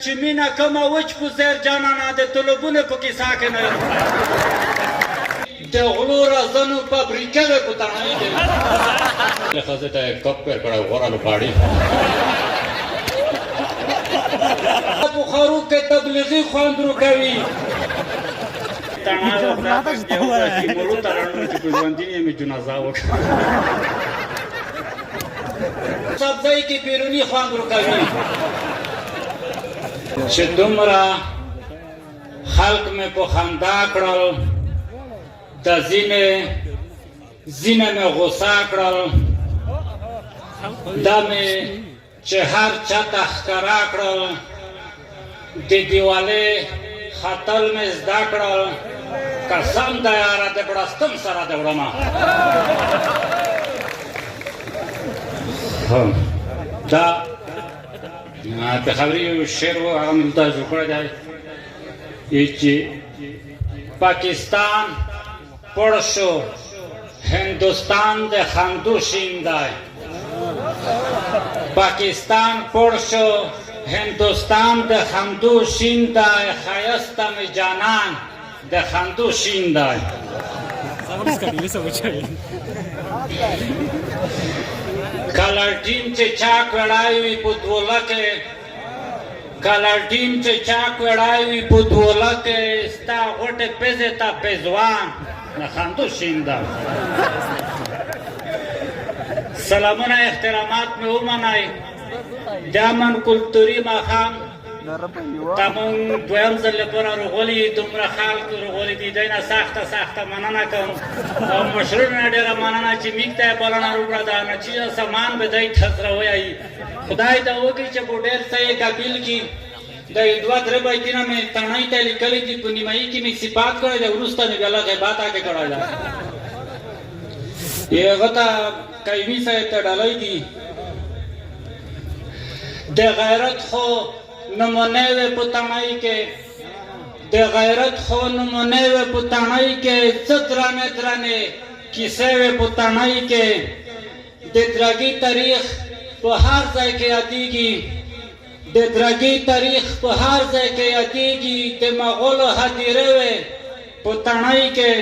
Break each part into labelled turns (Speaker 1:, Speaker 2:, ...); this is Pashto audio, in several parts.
Speaker 1: چې مینه کومه وچ په زیر جانانه د طلبونه په کیسه کې نه د غلو رازنو فابریکه به په تڼۍ کې له ښځې ته یې کپ پیر کړی غوره لوباړي بخارو کې تبلیغي خوند روکوي تڼۍ ورته مړو ته راڼو چې په ژوندي یې مې جنازه وکړه سبزۍ کې بیروني خوند روکوي چې دومره خلق مې په خندا کړل د ځینې مې غوسه کړل دا مې چې هر چاته ښکاره کړل د دیوالې ختل مې زده کړل قسم د یاره د بړستن سره د وړمه دا پېښوري یو شعر و هغه مې دلته جوړ کړی دی چې پاکستان پړ شو هندوستان د خندو شین دی پاکستان پړ شو هندوستان د خندو شین دی ښایسته مې جانان د خندو شین دی کلرټین چې چاک وړای وي په دوله کې کلرټین چې چاک وړای وي په دوله کې ستا غوټې پزې ته پزوان د خندو شین ده سلامونه احترامات مې ومنئ د امن کلتوري ماښام تا مونږ دویم ځل لپاره راغلي دومره خلک راغلي دي دی نه سخته مننه کوم او مشرانو نه ډېره مننه چې موږ ته یې بلنه وکړه دا نه چې سامان به دی ته سره ووایي خدای ته وکړي چې په ډېر څه یې قبیل کړي دا دوه درې بیتونه مې تڼۍ ته لیکلي دي په نیمایي کې مې صفات کړی دی وروسته مې بیا لږ عبادت هغې کړی دی هغه ته قیومي صاحب ته ډالۍ دي د غیرت خو نمونه وې په تڼۍ کې د غیرت خو نمونه وې په تڼۍ کې څه درنې کیسې وې په تڼۍ کې د درګي تاریخ په هر ځای کې یادېږي د درګي تاریخ په هر ځای کې یادېږي د مغولو هدیرې وې په تڼۍ کې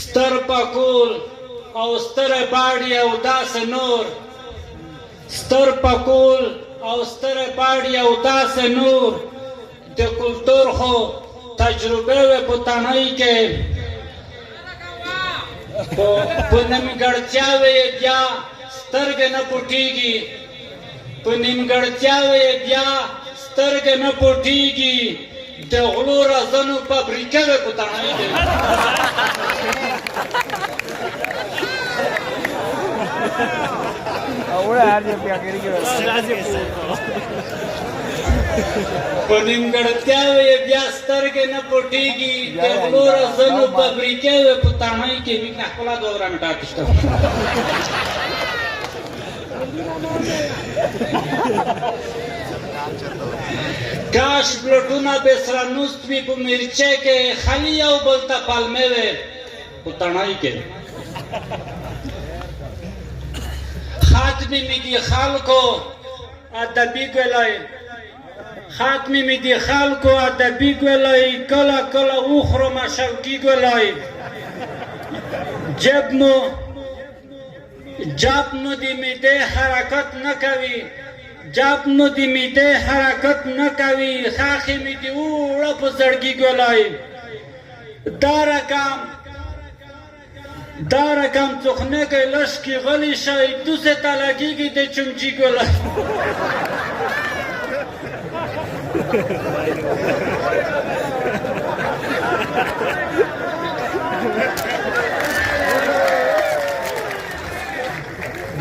Speaker 1: ستر پکول او ستره باډي او داسې نور ستر پکول او ستره باډي او داسې نور د کلتور خو تجربه وې په تڼۍ کې په نیمګړتیاوې یې بیا سترګې نه پټېږي په نیمګړتیاوې یې بیا سترګې نه پټېږي د غلو رازنو فابریکه وې په تڼۍ کې په نیمګړتیاوې یې بیا سترګې نه پټېږي د غلو رازنو فابریکه وې په تڼۍ کې موږ نه خپله دوره مې ټاکشته کاش بلټونه به سره نوست وي په میرچې کې خالي یو بل ته پالمې وې په تڼۍ کې خاتمې مې دي خلکو ادبي ګولۍ خاتمې مې دي خلکو ادبي ګولۍ کله کله وخورمه شوقي ګولۍ جب مو د معدې حرکت نه کوي جب مو د معدې حرکت نه کوي خاښې مې دي وړه په زړګي ګولۍ دا رقم څوخنکې لشکې غلی شئ دوسې ته لګېږي د چمچي ګولۍ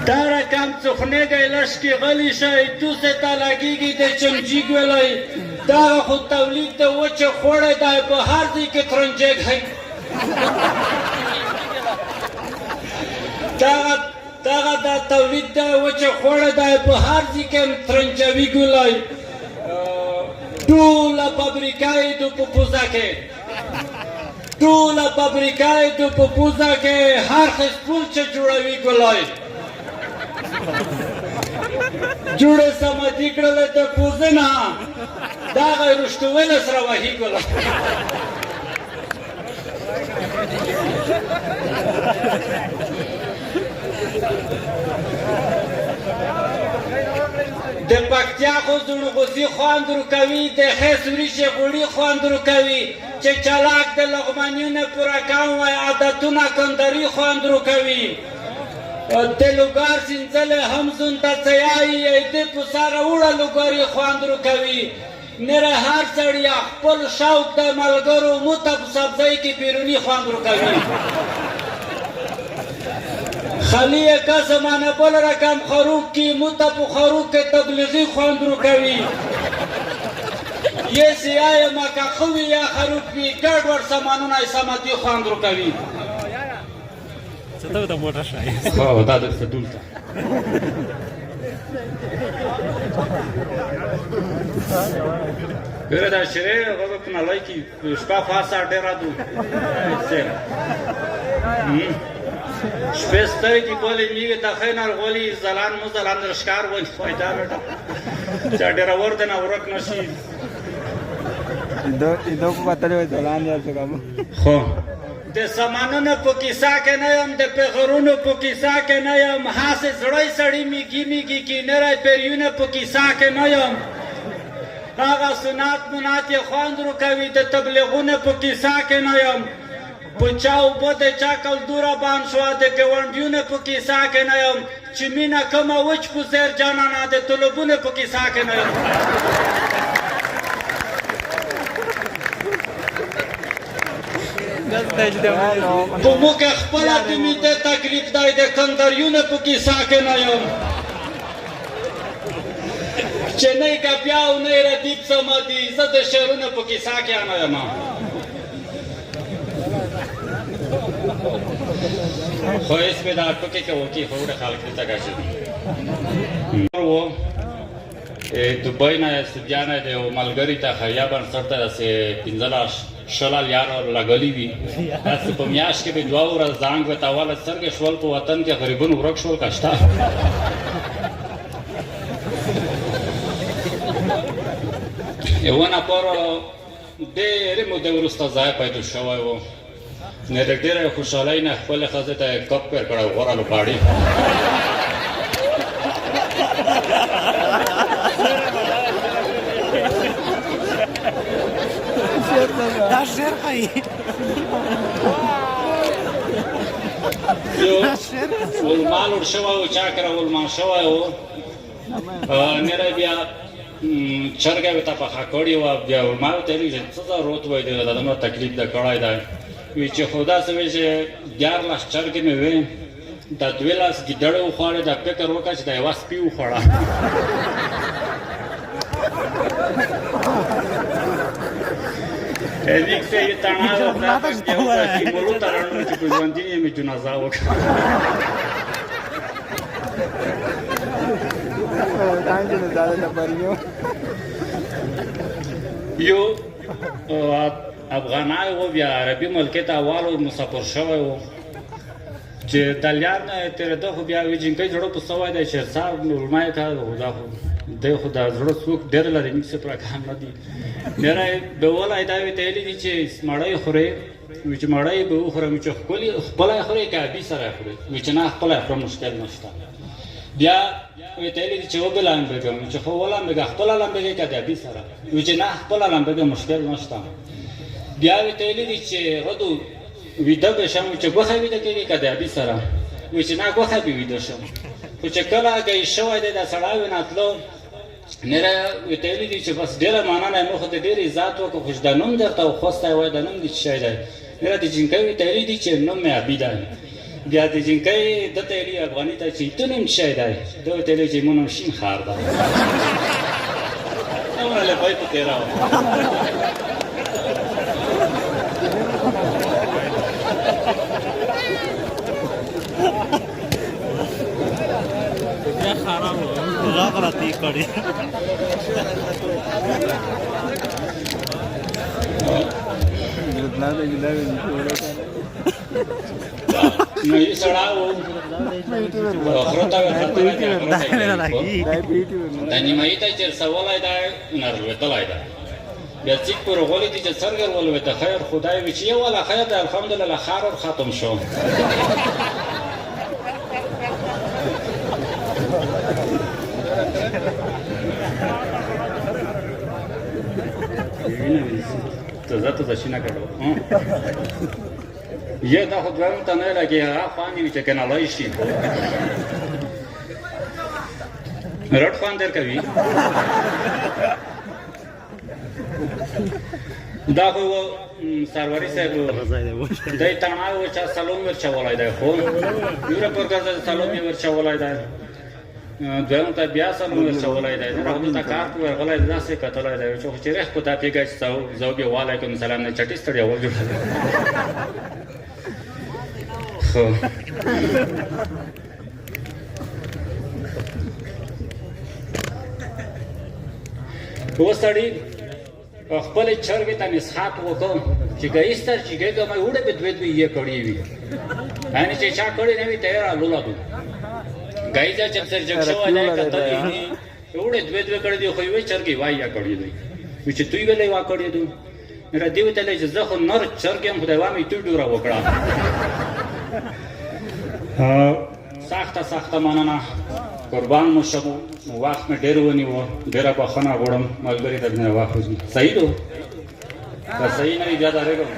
Speaker 1: دا رقم څوخنکې لشکې غلی شئ دوسې ته لګېږي د چمچي ګولۍ دغه خو تولید د وچې خوړې دی په هر ځای کې ترنجېږي دغه د تولید د وچې خوړې دی په هر ځای کې ترنجوي ګولۍ ټوله فابریکه یې د په پوزه کې ټوله فابریکه یې د په پوزه کې هر خسپول چې جوړوي ګولۍ جوړه سمدي کړله ته پوزنه دا غیر رشتوله سره وحي کړله د پکتیا خو زړغوزي خواند ورکوي د خیس وریجې غوړي خواند ورکوي چې چلاک د لغمانیو نه پوره کام وای عادتونه کندري خواند ورکوي د لوګار سینځلې همزون ته څیایي د پساره وړه لوګاري خواند ورکوي نره هر سړی خپل شوق د ملګرو موته په سبزۍ کې بیروني خواند ورکوي خلی کا زمانه بل رقم خروق کی متب خروق کے تبلیغی خواند رکوی یہ سیاہ مکا خوی یا خروق بھی گرد ور سمانون ایسا مدی خواند رکوی
Speaker 2: ستاو تا موٹر شای
Speaker 1: خواه دا در سدول تا گره دا شره غضا کنا لای کی شپا فاسا دیرا دو شپې سترګې کې ګولې میوې ته خینر غولي زلان مزلان رشکار وایي فایده بیټه چې ډېره ورته نه ورک نشي
Speaker 3: دو په پتلې وایي زلان یا څه کوم
Speaker 1: خو د سامانونو په کیسه کې نه یم د پیغورونو په کیسه کې نه یم هاسې زړی سړی میږي میږي کینری پیریونه په کیسه کې نه یم هغه سنات منات یې خوند ورکوي د تبلیغونو په کیسه کې نه یم پچا اوبه د چا کلدوره بان شوه د ګاونډیونو په کیسه کې نه یم چې مینه کومه وچ په زیر جانانه د طلبونو په کیسه کې نه یم په موږ خپله د میده تکلیف دی د کندریونو په کیسه کې نه یم چې نه یې ګپیا او نه یې ردیب سمدي زه د شعرونو په کیسه کې نه یم خو اس په دا ټکي کې وکی خورده خلک ته کاشي وو دوبای نه سجانه د ملګری ته خیابان سره سه 15 شلال یار لګلی وی تاسو په میاش کې به دوا ور زنګ وتاواله سرګ شول په وطن کې غریبونو ورک شول کاشتا یوونه پر ډېر مو د ورسته ځای پیدا شوی وو نه د ډېره خوشحالۍ نه خپلې ښځې ته یې کپ پیر کړی غوره لوباړي
Speaker 2: دا شعر ښایي
Speaker 1: یو ولما لوړ شوی و چا کره ولما شوی و نری بیا چرګه ورته پخه کړې وه بیا ولما ورته ویلي چې څه ضرورت وایي دا دومره تکلیف ده کړی دی وی چې خو داسې وایي چې 11 چرګې مې وې دا 12 ګیدړې وخوړې دا فکر وکړه چې دا یوه سپي وخوړه لیک ته یې تڼاو چې مولو ته راڼو چې په ژوندي یې مې جنازه وکړه یو افغانای و بیا عربي ملکې ته اول مسافر شوی و چې دلیار نه تېرېده خو بیا وی جینکۍ زړه په سوی دی شیرصاحب نورما یې کړه خو دا خو دی خو دا زړه څوک ډېر لري موږ څه پوره کام نه دي ډېری به ولی دا وی ته ویلي دي چې مړۍ خورې وی چې مړۍ به وخورم چې خپله یې خورې که ابي سره یې خورې وی چې نه خپله یې خورم مشکل نشته بیا وی ته ویلي دي چې وبې لامبېږم چې خو ولامبېږه خپله لامبېږې که د ابي سره وی چې نه خپله لامبېږه مشکل نشته بیا وی ته ویلي دي چې غدو ویده به شم چې ګوښه ویده کېږي که د ابي سره وی چې نه ګوښه به ویده شم خو چې کله ګی شوی دی دا سړی ویناتلو نره وی ته ویلي دي چې بس ډېره معنا نه مو خو ته ډېر عزت وکړو خو چې دا نوم درته وخوستی وای دا نوم دې څه شی دی نره د جینکۍ وی ته ویلي دي چې نوم مې ابي دی بیا د جینکۍ ده ته ویلي افغاني ته چې ته نوم څه شی دی ده ورته ویلي چې مو نوم شین خار دی دومره لپی په تېره وه
Speaker 2: غاغ راتی کړی
Speaker 3: ګلدنا دې ګلدنا
Speaker 1: نو یې سړی و خره ته یې خطر دی، خره ته یې
Speaker 2: lagi.
Speaker 1: دا نیمایي ته یې چرسولی دی نر لوېدلی دی. بیا څیک پورې غولې دي چې څرګر ولوېده خیر خدای وي چې یو والا خیر دی الحمدلله خار ور ختم شو. تازه شي نه کړو یه دا خو دویم ته نه لګي هغه خوان وي چې کنه لای شي رټ خوان در کوي دا خو سروري صاحب دای تناو چا سلام ورچولای دی خو یوره پر ګرځي سلام یې ورچولای دی دویم ته بیا سلام ورچولای دی راغلی تا کار ورغلای دی داسې کتلای دی چې چې رخ کو ته پیګا چې زو به وعلیکم السلام نه چټی ستړي اول جوړ خو وسړی خپل چرګ ته نصحت وکړ چې ګایستر چې ګګه مې وړه به دوی یې کړی وي ان چې چا کړی نه وي تیار لولا دو ګایزا چې سر جګ شو نه کته دي وړه دوی کړی دی خو یې چرګي وایا کړی دی چې دوی ویلې وا کړی دی را دیو ته چې زه خو نور چرګ هم خدای وامي تو ډوره وکړه سخته مننه قربان مو شم وخت مې ډېر ونیو ډېره بخښنه غواړم ملګري درنه واخلئ صحیح ده که صحیح نه وي بیا درېږم